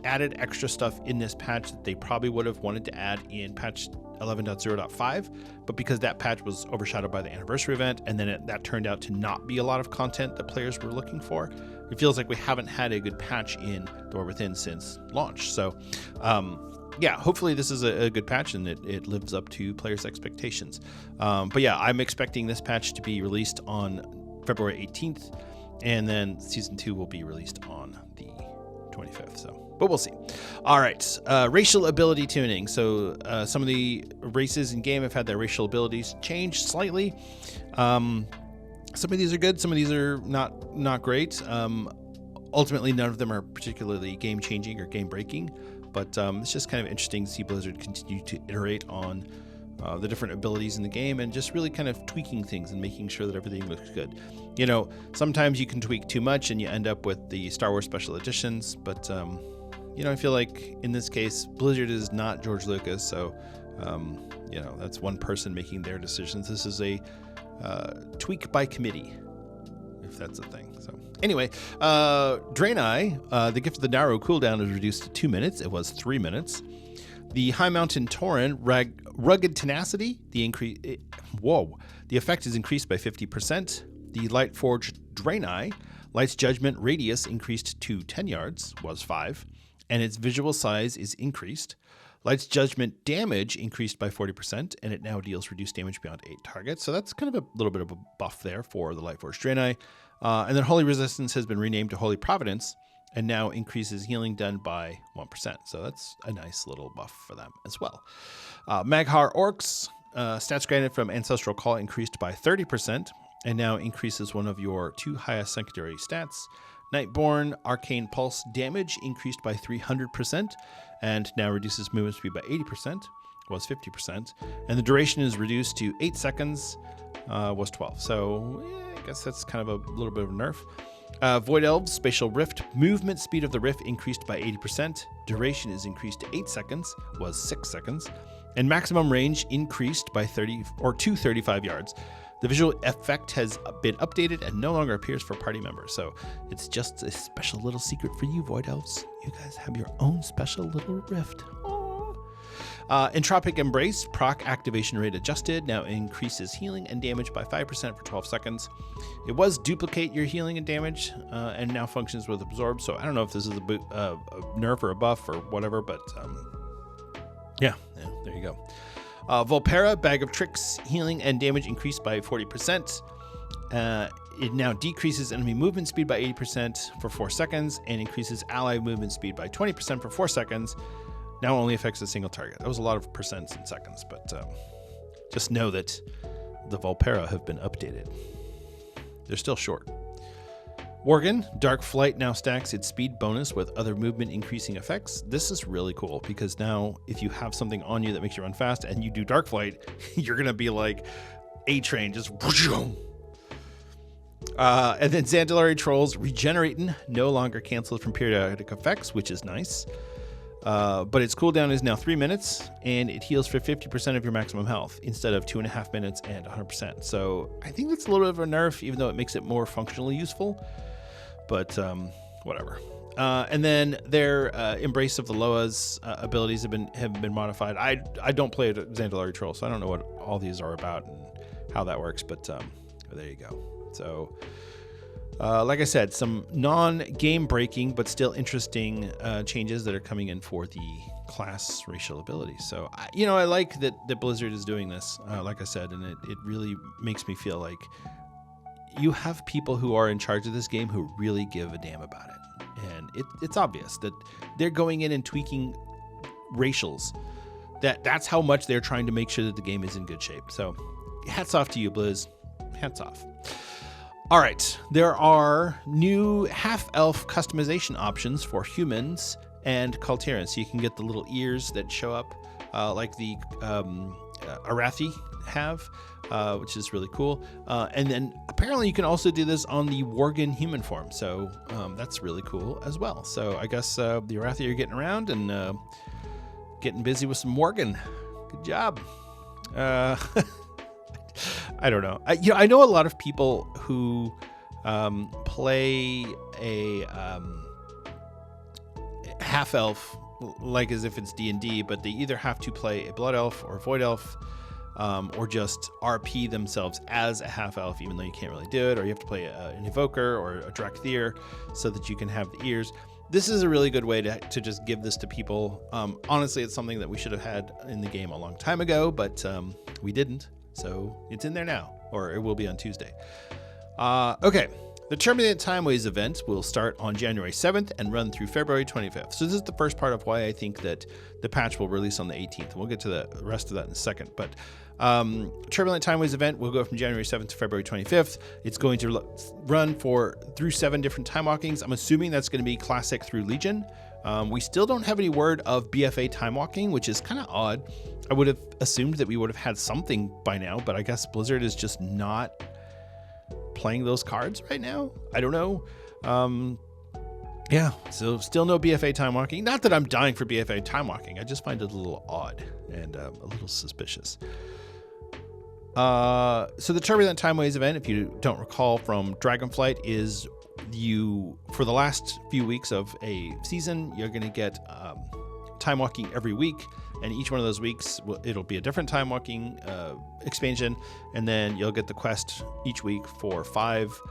added extra stuff in this patch that they probably would have wanted to add in patch 11.0.5, but because that patch was overshadowed by the anniversary event, and then that turned out to not be a lot of content that players were looking for, it feels like we haven't had a good patch in The War Within since launch. So yeah, hopefully this is a good patch and it lives up to players' expectations. But yeah, I'm expecting this patch to be released on February 18th, and then Season 2 will be released on the 25th. So, but we'll see. All right, racial ability tuning. So some of the races in game have had their racial abilities change slightly. Some of these are good, some of these are not great. Ultimately, none of them are particularly game-changing or game-breaking, but it's just kind of interesting to see Blizzard continue to iterate on the different abilities in the game and just really kind of tweaking things and making sure that everything looks good. You know, sometimes you can tweak too much and you end up with the Star Wars Special Editions, but, you know, I feel like in this case, Blizzard is not George Lucas, so, you know, that's one person making their decisions. This is a tweak by committee, if that's a thing. So anyway, Draenei, the Gift of the Narrow cooldown is reduced to 2 minutes. It was 3 minutes. The High Mountain Tauren, Rugged Tenacity, the effect is increased by 50%. The Lightforged Draenei, Light's Judgment radius increased to 10 yards, was 5, and its visual size is increased. Light's Judgment damage increased by 40%, and it now deals reduced damage beyond 8 targets. So that's kind of a little bit of a buff there for the Lightforged Draenei. And then Holy Resistance has been renamed to Holy Providence, and now increases healing done by 1%. So that's a nice little buff for them as well. Maghar Orcs, stats granted from Ancestral Call increased by 30%, and now increases one of your 2 highest secondary stats. Nightborn Arcane Pulse damage increased by 300%, and now reduces movement speed by 80%, was 50%. And the duration is reduced to 8 seconds, was 12. So yeah, I guess that's kind of a little bit of a nerf. Void Elves Spatial Rift, movement speed of the rift increased by 80%. Duration is increased to 8 seconds, was 6 seconds. And maximum range increased by 35 yards. The visual effect has been updated and no longer appears for party members. So it's just a special little secret for you, Void Elves. You guys have your own special little rift. Entropic Embrace, proc activation rate adjusted, now increases healing and damage by 5% for 12 seconds. It was duplicate your healing and damage, and now functions with Absorb. So I don't know if this is a nerf or a buff or whatever, but yeah, there you go. Volpera, Bag of Tricks, healing and damage increased by 40%. It now decreases enemy movement speed by 80% for 4 seconds and increases ally movement speed by 20% for 4 seconds. Now only affects a single target. That was a lot of percents and seconds, but just know that the Volpera have been updated. They're still short. Worgen, Dark Flight now stacks its speed bonus with other movement increasing effects. This is really cool because now if you have something on you that makes you run fast and you do Dark Flight, you're going to be like A-Train, just whoosh. And then Zandalari Trolls Regenerating no longer cancels from periodic effects, which is nice. But its cooldown is now 3 minutes, and it heals for 50% of your maximum health instead of 2.5 minutes and 100%. So I think that's a little bit of a nerf, even though it makes it more functionally useful. But whatever. And then their Embrace of the Loa's abilities have been modified. I don't play Zandalari Troll, so I don't know what all these are about and how that works. But there you go. So. Like I said, some non-game breaking but still interesting changes that are coming in for the class racial abilities. So, I like that Blizzard is doing this, like I said, and it really makes me feel like you have people who are in charge of this game who really give a damn about it. And it's obvious that they're going in and tweaking racials. That's how much they're trying to make sure that the game is in good shape. So hats off to you, Blizz. Hats off. All right, there are new half-elf customization options for humans and Kalterians. So you can get the little ears that show up like the Arathi have, which is really cool. And then apparently you can also do this on the Worgen human form. So that's really cool as well. So I guess the Arathi are getting around and getting busy with some Worgen. Good job. I don't know. I know a lot of people who half elf, like as if it's D&D, but they either have to play a blood elf or a void elf, or just RP themselves as a half elf, even though you can't really do it, or you have to play an evoker or a Drakthir so that you can have the ears. This is a really good way to just give this to people. Honestly, it's something that we should have had in the game a long time ago, but we didn't. So it's in there now, or it will be on Tuesday. Okay. The Turbulent Timeways event will start on January 7th and run through February 25th. So this is the first part of why I think that the patch will release on the 18th. We'll get to the rest of that in a second. But Turbulent Timeways event will go from January 7th to February 25th. It's going to run through 7 different time walkings. I'm assuming that's going to be Classic through Legion. We still don't have any word of BFA time walking, which is kind of odd. I would have assumed that we would have had something by now, but I guess Blizzard is just not playing those cards right now. I don't know. Yeah, so still no BFA time walking. Not that I'm dying for BFA time walking. I just find it a little odd and a little suspicious. So the Turbulent Timeways event, if you don't recall from Dragonflight, is for the last few weeks of a season, you're going to get time walking every week. And each one of those weeks, it'll be a different time walking expansion. And then you'll get the quest each week for 5,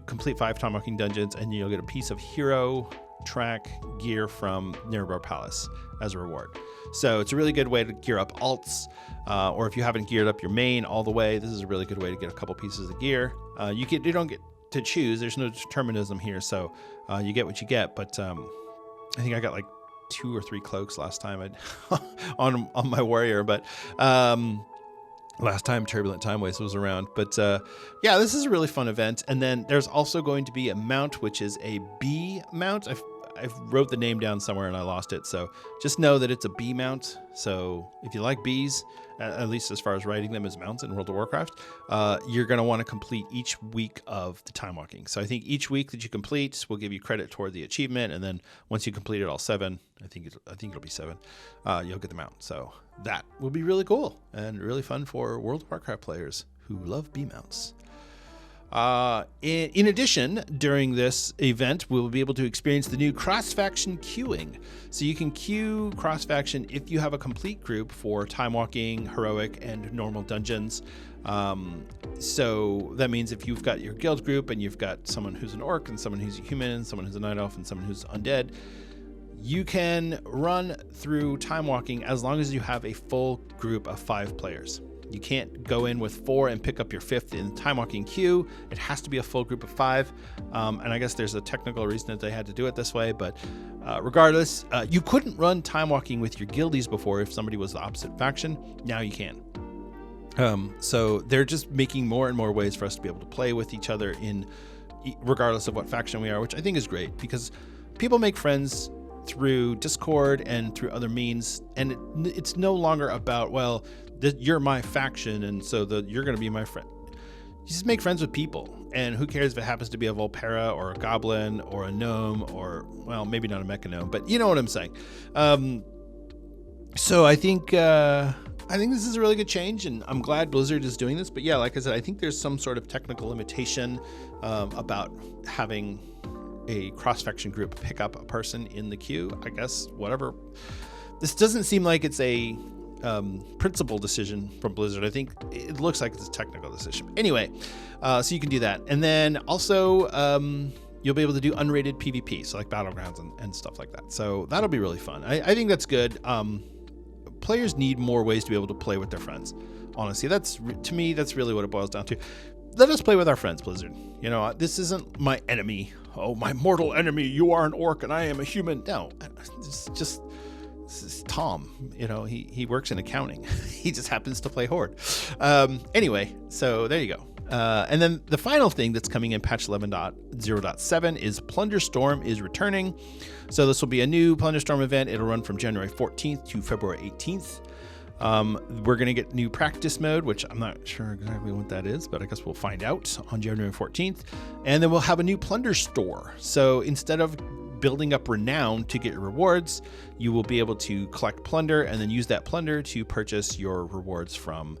complete 5 time walking dungeons. And you'll get a piece of hero track gear from Nerebar Palace as a reward. So it's a really good way to gear up alts. Or if you haven't geared up your main all the way, this is a really good way to get a couple pieces of gear. You don't get to choose. There's no determinism here. So you get what you get. But I think I got like 2 or 3 cloaks last time on my warrior, but last time Turbulent Timeways was around. But yeah, this is a really fun event. And then there's also going to be a mount, which is a bee mount. I wrote the name down somewhere and I lost it, so just know that it's a bee mount. So if you like bees, at least as far as riding them as mounts in World of Warcraft, you're going to want to complete each week of the time walking. So I think each week that you complete will give you credit toward the achievement, and then once you complete it all 7, I think it'll be 7, you'll get the mount. So that will be really cool and really fun for World of Warcraft players who love bee mounts. In addition, during this event, we'll be able to experience the new cross-faction queuing. So you can queue cross-faction if you have a complete group for time walking, heroic, and normal dungeons. So that means if you've got your guild group and you've got someone who's an orc and someone who's a human and someone who's a night elf and someone who's undead, you can run through time walking as long as you have a full group of 5 players. You can't go in with 4 and pick up your 5th in the time walking queue. It has to be a full group of 5. And I guess there's a technical reason that they had to do it this way. But regardless, you couldn't run time walking with your guildies before if somebody was the opposite faction. Now you can. So they're just making more and more ways for us to be able to play with each other regardless of what faction we are, which I think is great because people make friends through Discord and through other means. And it's no longer about, well, you're my faction, and so you're going to be my friend. You just make friends with people, and who cares if it happens to be a Volpera or a goblin or a gnome or, well, maybe not a mecha gnome, but you know what I'm saying. So I think this is a really good change, and I'm glad Blizzard is doing this. But yeah, like I said, I think there's some sort of technical limitation about having a cross-faction group pick up a person in the queue. I guess whatever. This doesn't seem like it's a principal decision from Blizzard. I think it looks like it's a technical decision. Anyway, so you can do that. And then also you'll be able to do unrated PvP, so like Battlegrounds and stuff like that. So that'll be really fun. I think that's good. Players need more ways to be able to play with their friends. Honestly, to me, that's really what it boils down to. Let us play with our friends, Blizzard. You know, this isn't my enemy. Oh, my mortal enemy. You are an orc and I am a human. No, it's just... This is Tom, you know, he works in accounting. He just happens to play Horde. Anyway, so there you go. And then the final thing that's coming in patch 11.0.7 is Plunder Storm is returning. So this will be a new Plunder Storm event. It'll run from January 14th to February 18th. We're going to get new practice mode, which I'm not sure exactly what that is, but I guess we'll find out on January 14th. And then we'll have a new Plunder Store. So instead of building up renown to get your rewards, you will be able to collect plunder and then use that plunder to purchase your rewards from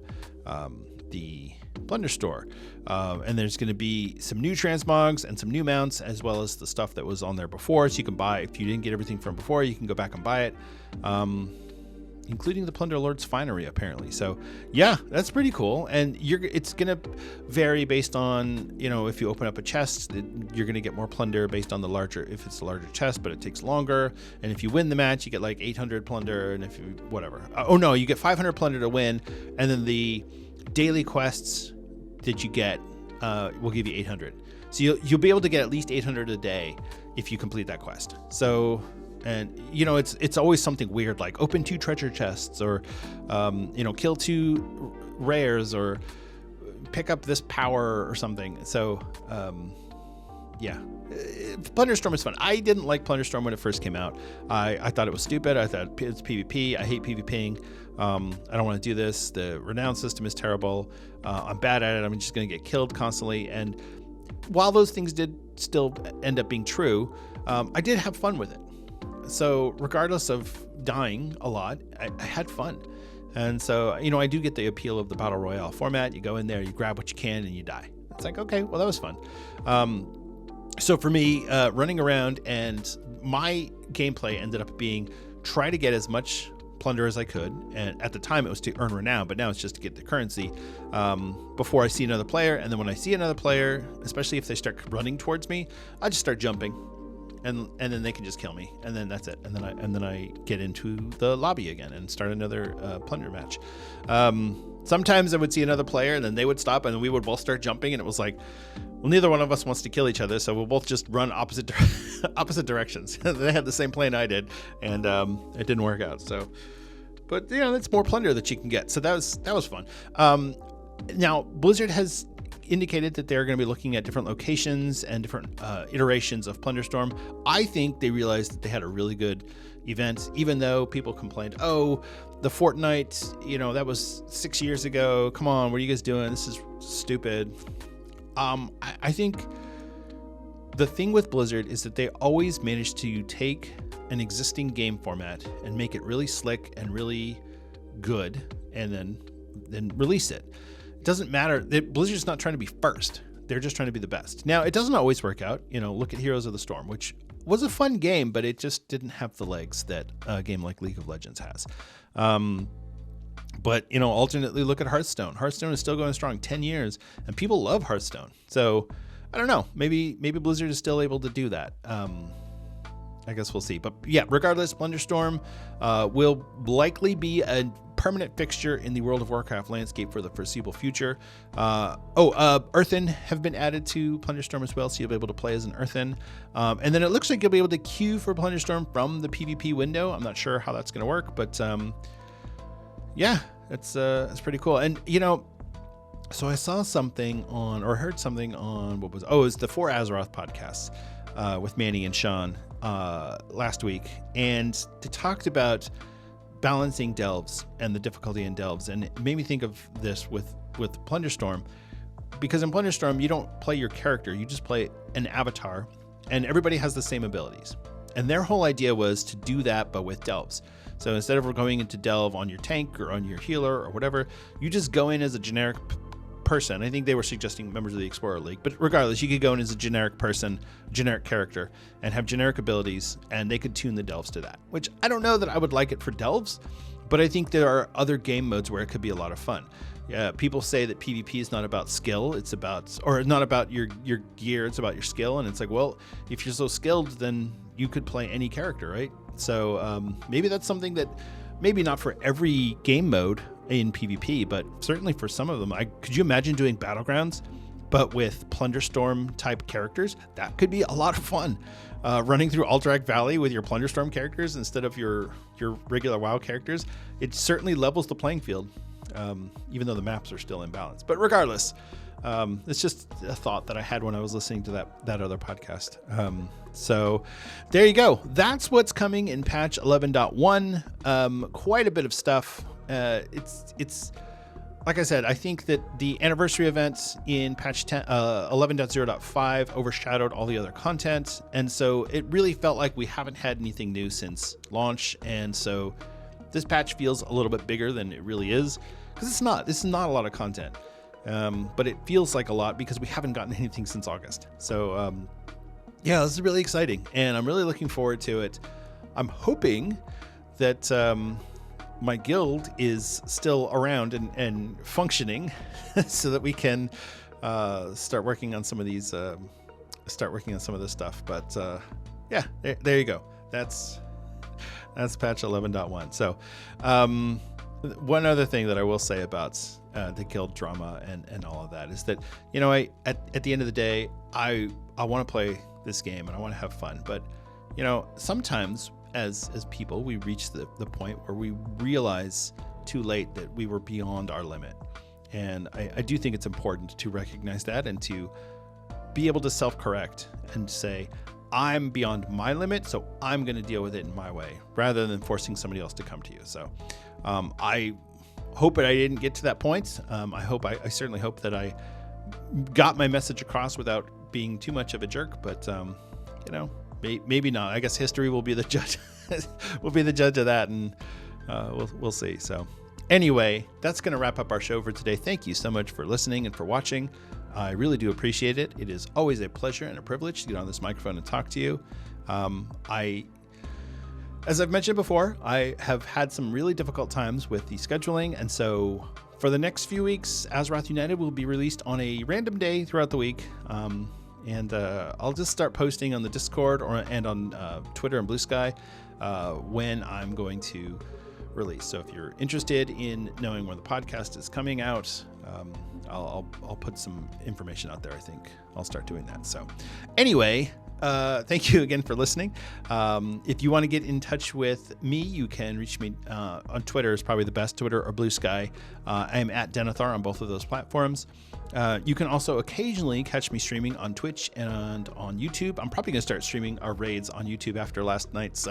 the plunder store. And there's going to be some new transmogs and some new mounts, as well as the stuff that was on there before. So you can buy, if you didn't get everything from before, you can go back and buy it, including the Plunder Lord's Finery, apparently. So yeah, that's pretty cool. And it's going to vary based on, if you open up a chest, you're going to get more plunder based on if it's a larger chest, but it takes longer. And if you win the match, you get like 800 plunder. And if you, whatever. You get 500 plunder to win. And then the daily quests that you get will give you 800. So you'll be able to get at least 800 a day if you complete that quest. So, and it's always something weird, like open 2 treasure chests, or kill 2 rares, or pick up this power or something. So yeah, Plunderstorm is fun. I didn't like Plunderstorm when it first came out. I thought it was stupid. I thought it's PvP. I hate PvPing. I don't want to do this. The renown system is terrible. I'm bad at it. I'm just going to get killed constantly. And while those things did still end up being true, I did have fun with it. So regardless of dying a lot, I had fun. And so, I do get the appeal of the Battle Royale format. You go in there, you grab what you can, and you die. It's like, okay, well, that was fun. So for me, running around, and my gameplay ended up being try to get as much plunder as I could. And at the time, it was to earn renown, but now it's just to get the currency before I see another player. And then when I see another player, especially if they start running towards me, I just start jumping. And then they can just kill me, and then that's it. And then I get into the lobby again and start another plunder match. Sometimes I would see another player, and then they would stop, and we would both start jumping, and it was like, well, neither one of us wants to kill each other, so we'll both just run opposite directions. They had the same plan I did, and it didn't work out. So, but that's more plunder that you can get. So that was fun. Now Blizzard has indicated that they're going to be looking at different locations and different iterations of Plunderstorm. I think they realized that they had a really good event, even though people complained, the Fortnite, that was 6 years ago. Come on, what are you guys doing? This is stupid. I think the thing with Blizzard is that they always manage to take an existing game format and make it really slick and really good, and then release it. Doesn't matter. Blizzard's not trying to be first. They're just trying to be the best. Now, it doesn't always work out. Look at Heroes of the Storm, which was a fun game, but it just didn't have the legs that a game like League of Legends has. But alternately, look at Hearthstone. Hearthstone is still going strong, 10 years, and people love Hearthstone. So I don't know. Maybe Blizzard is still able to do that. I guess we'll see. But yeah, regardless, Plunderstorm will likely be a permanent fixture in the World of Warcraft landscape for the foreseeable future. Earthen have been added to Plunderstorm as well, so you'll be able to play as an Earthen. And then it looks like you'll be able to queue for Plunderstorm from the PvP window. I'm not sure how that's going to work, but yeah, it's pretty cool. And so I saw something on, or heard something on, it was the 4 Azeroth podcasts with Manny and Sean last week, and they talked about balancing delves and the difficulty in delves, and it made me think of this with Plunderstorm, because in Plunderstorm you don't play your character, you just play an avatar, and everybody has the same abilities. And their whole idea was to do that, but with delves. So instead of going into delve on your tank or on your healer or whatever, you just go in as a generic person. I think they were suggesting members of the Explorer League, but regardless, you could go in as a generic person, generic character, and have generic abilities, and they could tune the delves to that, which I don't know that I would like it for delves, but I think there are other game modes where it could be a lot of fun. People say that PvP is not about skill, it's about, or not about your gear, it's about your skill, and it's like, well, if you're so skilled, then you could play any character, right? So maybe that's something that, maybe not for every game mode in PvP, but certainly for some of them. Could you imagine doing Battlegrounds, but with Plunderstorm type characters? That could be a lot of fun. Running through Alterac Valley with your Plunderstorm characters instead of your regular WoW characters. It certainly levels the playing field, even though the maps are still imbalanced. But regardless, it's just a thought that I had when I was listening to that other podcast. So there you go. That's what's coming in patch 11.1. Quite a bit of stuff. It's like I said, I think that the anniversary events in patch 11.0.5 overshadowed all the other content, and so it really felt like we haven't had anything new since launch, and so this patch feels a little bit bigger than it really is, because this is not a lot of content. but it feels like a lot because we haven't gotten anything since August. So yeah, this is really exciting, and I'm really looking forward to it. I'm hoping that my guild is still around and functioning so that we can start working on some of these, start working on some of this stuff. But yeah, there you go. That's patch 11.1. So one other thing that I will say about the guild drama and all of that is that, you know, at the end of the day, I want to play this game and I want to have fun. But, you know, sometimes as people, we reach the point where we realize too late that we were beyond our limit. And I do think it's important to recognize that and to be able to self-correct and say, I'm beyond my limit, so I'm going to deal with it in my way, rather than forcing somebody else to come to you. So I hope that I didn't get to that point. I certainly hope that I got my message across without being too much of a jerk, but you know, maybe not. I guess history will be the judge. We'll be the judge of that, and we'll see. So anyway, that's going to wrap up our show for today. Thank you so much for listening and for watching. I really do appreciate it. It is always a pleasure and a privilege to get on this microphone and talk to you. As I've mentioned before, I have had some really difficult times with the scheduling, and so for the next few weeks, Azeroth United will be released on a random day throughout the week. And I'll just start posting on the Discord and on Twitter and Blue Sky when I'm going to release. So if you're interested in knowing when the podcast is coming out, I'll put some information out there. I think I'll start doing that. So anyway, thank you again for listening. If you want to get in touch with me, you can reach me on Twitter is probably the best, Twitter or Blue Sky. I am at Denethar on both of those platforms. You can also occasionally catch me streaming on Twitch and on YouTube. I'm probably going to start streaming our raids on YouTube after last night's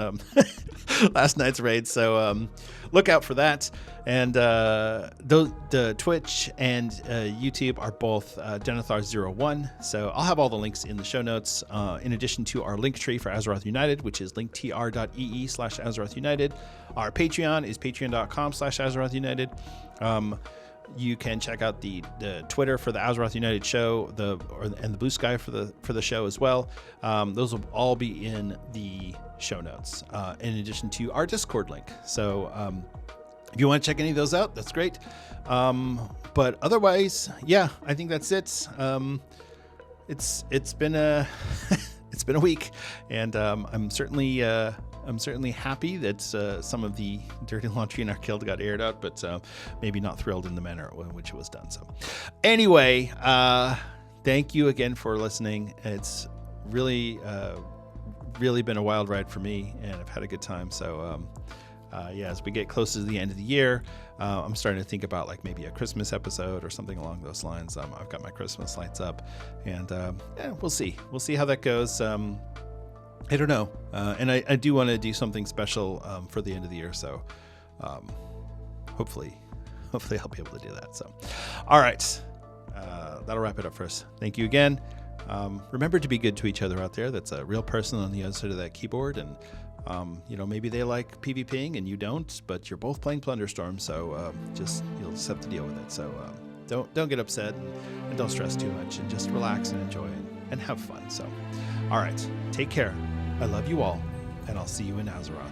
raid. So look out for that. And the Twitch and YouTube are both Denethar01. So I'll have all the links in the show notes, in addition to our link tree for Azeroth United, which is linktr.ee/Azeroth United. Our Patreon is patreon.com/Azeroth United. You can check out the Twitter for the Azeroth United show, and the Blue Sky for the show as well. Those will all be in the show notes, in addition to our Discord link. So if you want to check any of those out, that's great. But otherwise, yeah, I think that's it. It's been a it's been a week, and I'm certainly happy that some of the dirty laundry in our guild got aired out, but maybe not thrilled in the manner in which it was done. So anyway, thank you again for listening. It's really been a wild ride for me, and I've had a good time. So yeah, as we get closer to the end of the year, I'm starting to think about like maybe a Christmas episode or something along those lines. I've got my Christmas lights up, and yeah, we'll see how that goes. I don't know. And I do want to do something special for the end of the year. So hopefully I'll be able to do that. So, all right. That'll wrap it up for us. Thank you again. Remember to be good to each other out there. That's a real person on the other side of that keyboard. And, you know, maybe they like PvPing and you don't, but you're both playing Plunderstorm. So you'll just have to deal with it. So don't get upset and don't stress too much, and just relax and enjoy and have fun. So, all right. Take care. I love you all, and I'll see you in Azeroth.